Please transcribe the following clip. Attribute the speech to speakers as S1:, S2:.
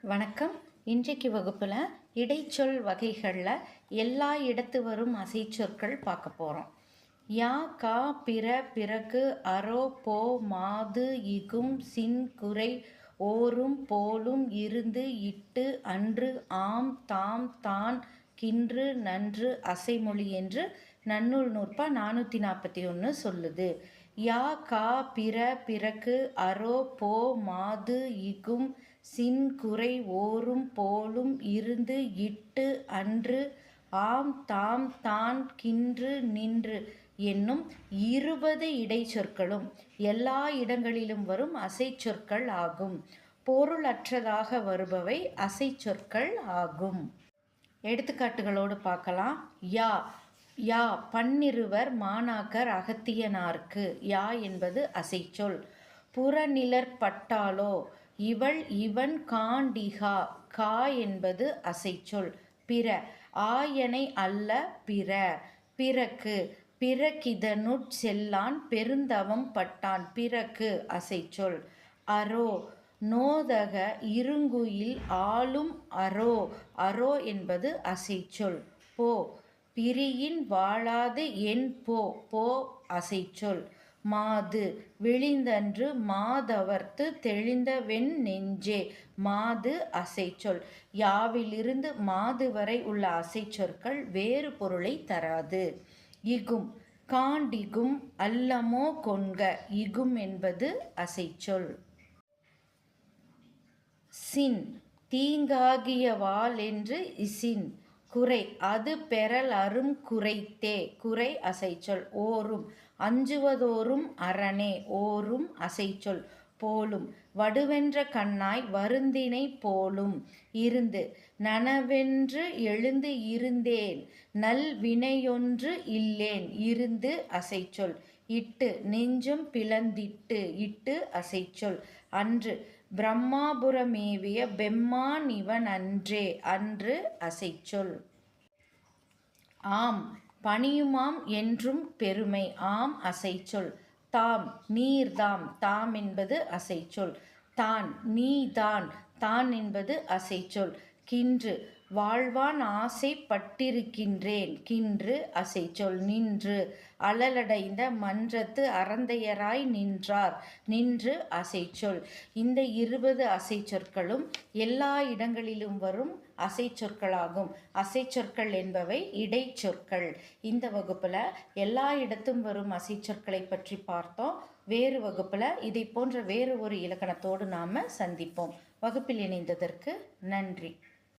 S1: வணக்கம். இன்றைக்கு வகுப்பில் இடைச்சொல் வகைகளில் எல்லா இடத்து வரும் அசைச்சொற்கள் பார்க்க போகிறோம். யா, கா, பிற, பிறகு, அரோ, போ, மாது, இகும், சின், குறை, ஓரும், போலும், இருந்து, இட்டு, அன்று, ஆம், தாம், தான், கின்று, நன்று, அசைமொழி என்று நன்னூல் நூற்பா 441 சொல்லுது. யா, கா, பிற, பிறகு, அரோ, போ, மாது, இகும், சின், குறை, ஓரும், போலும், இருந்து, இட்டு, அன்று, ஆம், தாம், தான், கின்று, நின்று என்னும் 20 இடைச்சொற்களும் எல்லா இடங்களிலும் வரும் அசைச்சொற்கள் ஆகும். பொருளற்றதாக வருபவை அசைச்சொற்கள் ஆகும். எடுத்துக்காட்டுகளோடு பார்க்கலாம். யா யா பன்னிருவர் மாணாக்கர் அகத்தியனார்க்கு. யா என்பது அசைச்சொல். புறநிழற்பட்டாலோ இவள் இவன் காண்டிகா. கா என்பது அசைச்சொல். பிற ஆயனை அல்ல பிற. பிறக்கு பிறக்கிதனுட் செல்லான் பெருந்தவம் பட்டான். பிறக்கு அசைச்சொல். அரோ நோதக இருங்குயில் ஆளும் அரோ. அரோ என்பது அசைச்சொல். போ பிரியின் வாழாது என் போ. போ அசைச்சொல். மாது விழிந்தன்று மாதவர்த்து தெளிந்தவென் நெஞ்சே. மாது அசைச்சொல். யாவிலிருந்து மாது வரை உள்ள அசைச்சொற்கள் வேறு பொருளை தராது. இகும் காண்டிகும் அல்லமோ கொண்க. இகும் என்பது அசைச்சொல். சின் தீங்காகிய வாள் என்று இசின். குறை அது பெறல் அரும் குறைத்தே. குறை அசைச்சொல். ஓரும் அஞ்சுவதோறும் அரணே. ஓரும் அசைச்சொல். போலும் வடுவென்ற கண்ணாய் வருந்தினை போலும். இருந்து நனவென்று எழுந்து இருந்தேன் நல் வினையொன்று இல்லேன். இருந்து அசைச்சொல். இட்டு நெஞ்சும் பிளந்திட்டு. இட்டு அசைச்சொல். அன்று பிரம்மாபுரமேவிய பெம்மான் இவன் அன்றே. அன்று அசைச்சொல். ஆம் பணியுமாம் என்றும் பெருமை. ஆம் அசைச்சொல். தாம் நீர்தாம். தாம் என்பது அசைச்சொல். தான் நீதான். தான் என்பது அசைச்சொல். கின்று வாழ்வான் ஆசைப்பட்டிருக்கின்றேன். கின்று அசைச்சொல். நின்று அழலடைந்த மன்றத்து அறந்தையராய் நின்றார். நின்று அசைச்சொல். இந்த 20 அசைச்சொற்களும் எல்லா இடங்களிலும் வரும் அசைச்சொற்களாகும். அசைச்சொற்கள் என்பவை இடைச்சொற்கள். இந்த வகுப்பில் எல்லா இடத்தும் வரும் அசைச்சொற்களை பற்றி பார்த்தோம். வேறு வகுப்பில் இதை போன்ற வேறு ஒரு இலக்கணத்தோடு நாம் சந்திப்போம். வகுப்பில் இணைந்ததற்கு நன்றி.